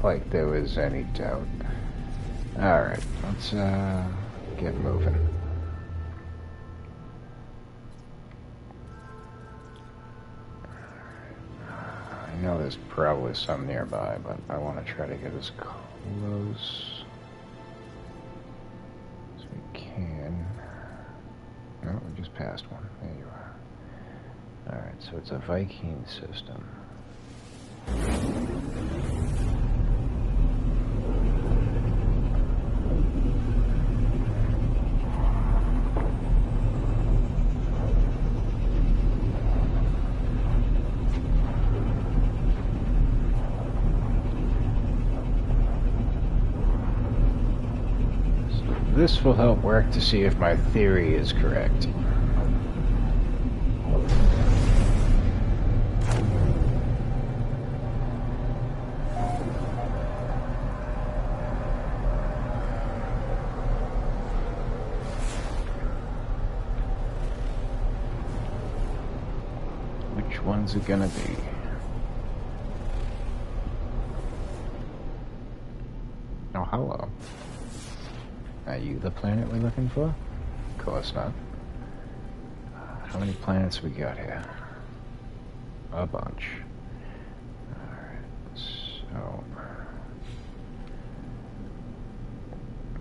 Like there was any doubt. Alright, let's get moving. I know there's probably some nearby, but I want to try to get as close as we can. No, we just passed one. There you are. Alright, so it's a Viking system. This will help work to see if my theory is correct. Which one's it gonna be? Oh, hello. Are you the planet we're looking for? Of course not. How many planets we got here? A bunch. Alright, so...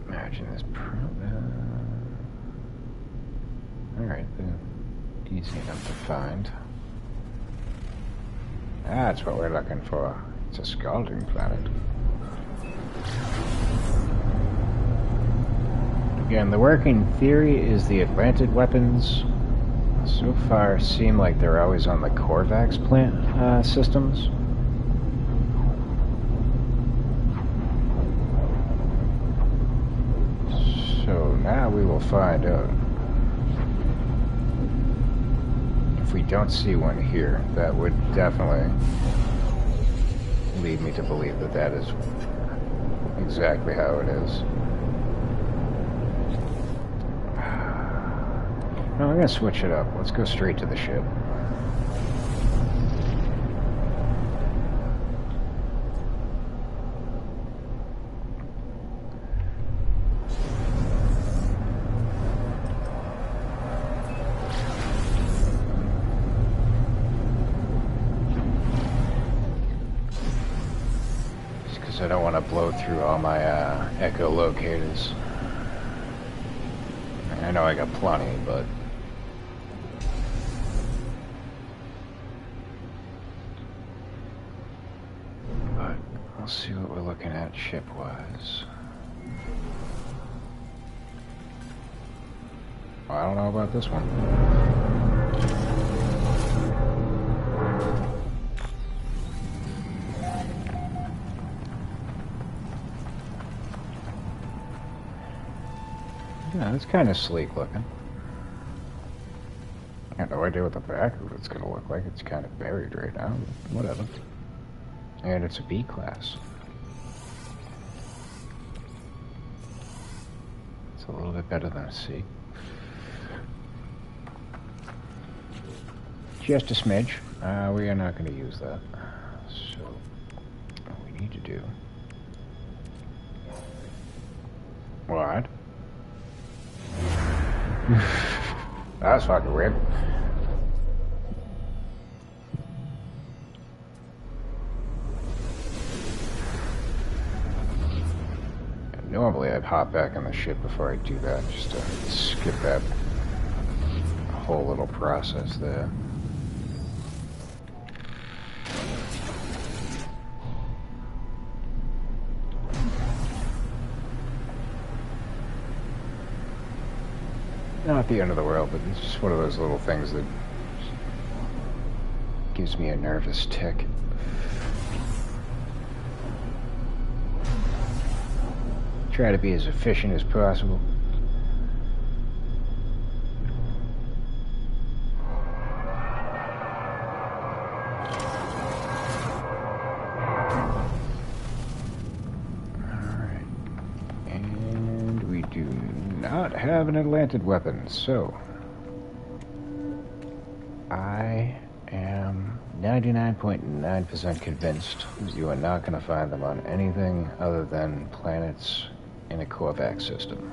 Imagine this alright, they're easy enough to find. That's what we're looking for. It's a scalding planet. Again, the working theory is the Atlantic weapons So far, seem like they're always on the Corvax plant systems. So now we will find out. If we don't see one here, that would definitely lead me to believe that that is exactly how it is. No, I'm gonna switch it up. Let's go straight to the ship. Just because I don't want to blow through all my echolocators. I know I got plenty, but we'll see what we're looking at ship-wise. Well, I don't know about this one. Yeah, it's kind of sleek looking. I have no idea what the back of it's going to look like. It's kind of buried right now, but whatever. And it's a B class. It's a little bit better than a C. Just a smidge. We are not going to use that. So, what we need to do... What? That's fucking weird. Normally I'd hop back on the ship before I do that, just to skip that whole little process there. Not the end of the world, but it's just one of those little things that gives me a nervous tick. Try to be as efficient as possible. Alright. And we do not have an Atlantic weapon, so I am 99.9% convinced that you are not going to find them on anything other than planets in a Corvax system.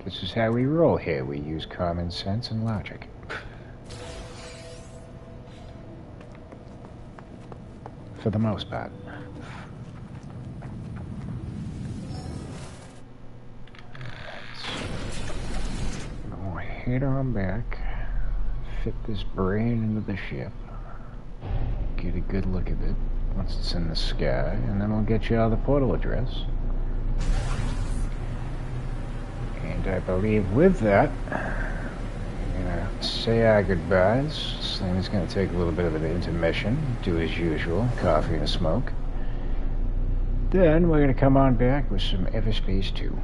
This is how we roll here. We use common sense and logic. For the most part. I'll head on back, fit this brain into the ship, get a good look at it once it's in the sky, and then we'll get you all the portal address. And I believe with that, I'm gonna say our goodbyes. Slim's gonna take a little bit of an intermission, do his usual, coffee and a smoke. Then we're gonna come on back with some Everspace 2.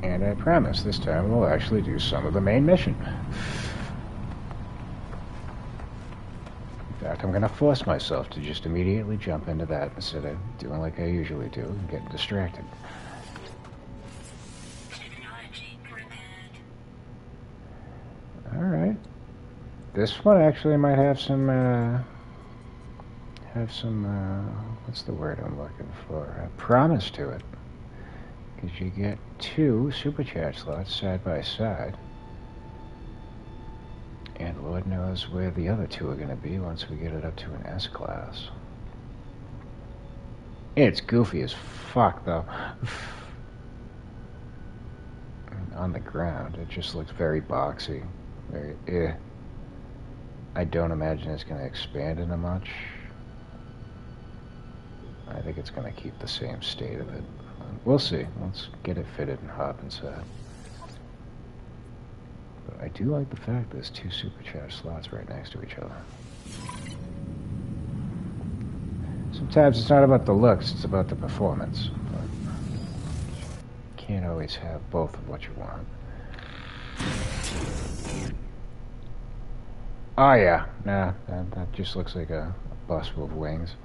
And I promise this time we'll actually do some of the main mission. In fact, I'm going to force myself to just immediately jump into that instead of doing like I usually do and getting distracted. Alright. This one actually might have some, what's the word I'm looking for? Promise to it. Because you get 2 supercharge slots side by side. And Lord knows where the other 2 are going to be once we get it up to an S class. It's goofy as fuck, though. On the ground, it just looks very boxy. Very, eh. I don't imagine it's going to expand into much. I think it's going to keep the same state of it. We'll see. Let's get it fitted and hop inside. But I do like the fact there's two supercharged slots right next to each other. Sometimes it's not about the looks, it's about the performance. But you can't always have both of what you want. Oh yeah, nah, that just looks like a bus with wings.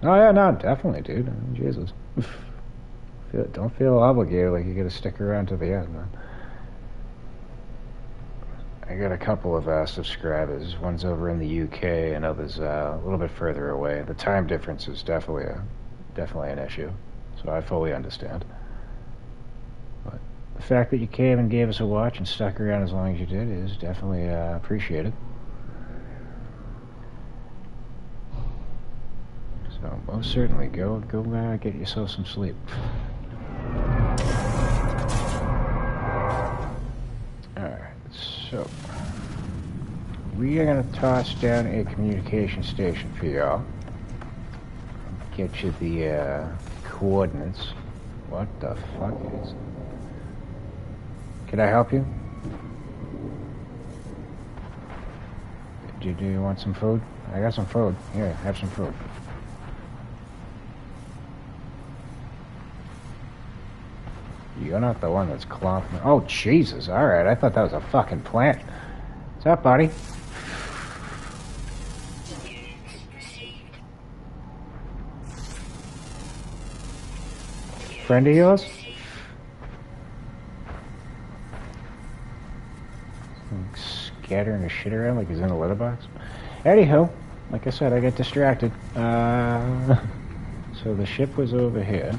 Oh yeah, no, definitely, dude. I mean, Jesus. Don't feel obligated like you gotta stick around to the end, man. I got a couple of subscribers. One's over in the UK and others a little bit further away. The time difference is definitely an issue, so I fully understand. But the fact that you came and gave us a watch and stuck around as long as you did is definitely appreciated. So most certainly, go get yourself some sleep. Alright, so we are going to toss down a communication station for y'all. Get you the coordinates. What the fuck is... Can I help you? Do you want some food? I got some food. Here, have some food. You're not the one that's clomping. Oh, Jesus. Alright, I thought that was a fucking plant. What's up, buddy? Friend of yours? Scattering his shit around like he's in a litter box. Anyhow, like I said, I got distracted. So the ship was over here.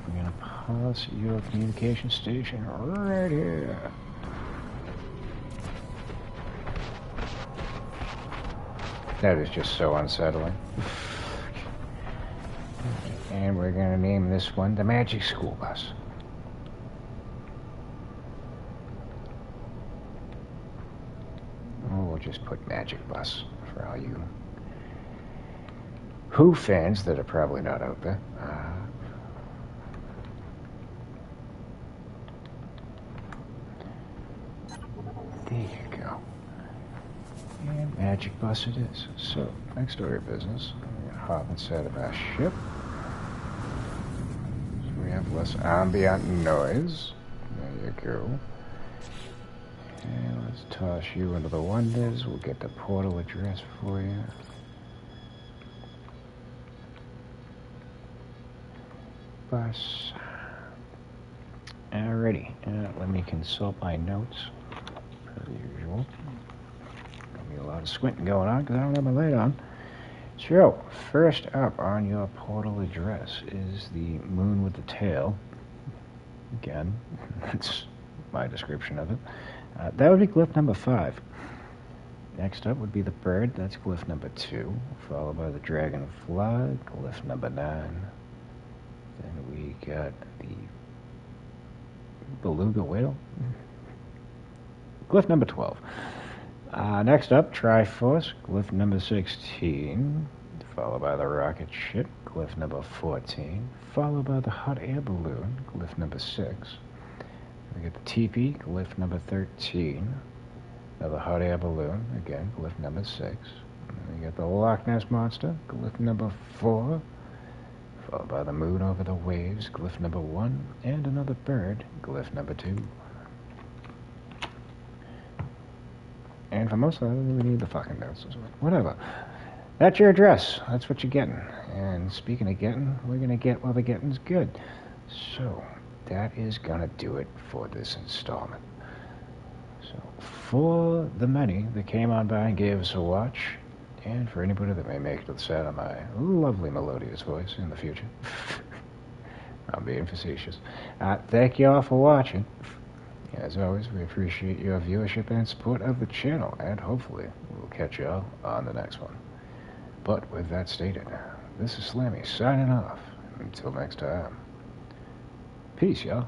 We're gonna pause your communication station right here. That is just so unsettling. And we're gonna name this one the Magic School Bus. We'll just put Magic Bus for all you Who fans that are probably not out there. There you go. And Magic Bus it is. So, next order of business, we're gonna hop inside of our ship. So we have less ambient noise. There you go. And let's toss you into the wonders. We'll get the portal address for you. Bus. Alrighty. Let me consult my notes. Per usual. Gonna be a lot of squinting going on because I don't have my light on. So, first up on your portal address is the moon with the tail. Again, that's my description of it. That would be glyph number 5. Next up would be the bird. That's glyph number 2. Followed by the dragonfly, glyph number 9. Then we got the beluga whale. Glyph number 12. Next up, Triforce, glyph number 16. Followed by the rocket ship, glyph number 14. Followed by the hot air balloon, glyph number 6. We get the teepee, glyph number 13. Another hot air balloon, again, glyph number 6. And then we got the Loch Ness Monster, glyph number 4. Followed by the moon over the waves, glyph number 1. And another bird, glyph number 2. And for most of that, I don't even need the fucking notes. Whatever. That's your address. That's what you're getting. And speaking of getting, we're going to get while the getting's good. So, that is going to do it for this installment. So, for the many that came on by and gave us a watch, and for anybody that may make it to the sound of my lovely melodious voice in the future, I'm being facetious. Thank you all for watching. As always, we appreciate your viewership and support of the channel, and hopefully we'll catch y'all on the next one. But with that stated, this is Slammy signing off. Until next time. Peace, y'all.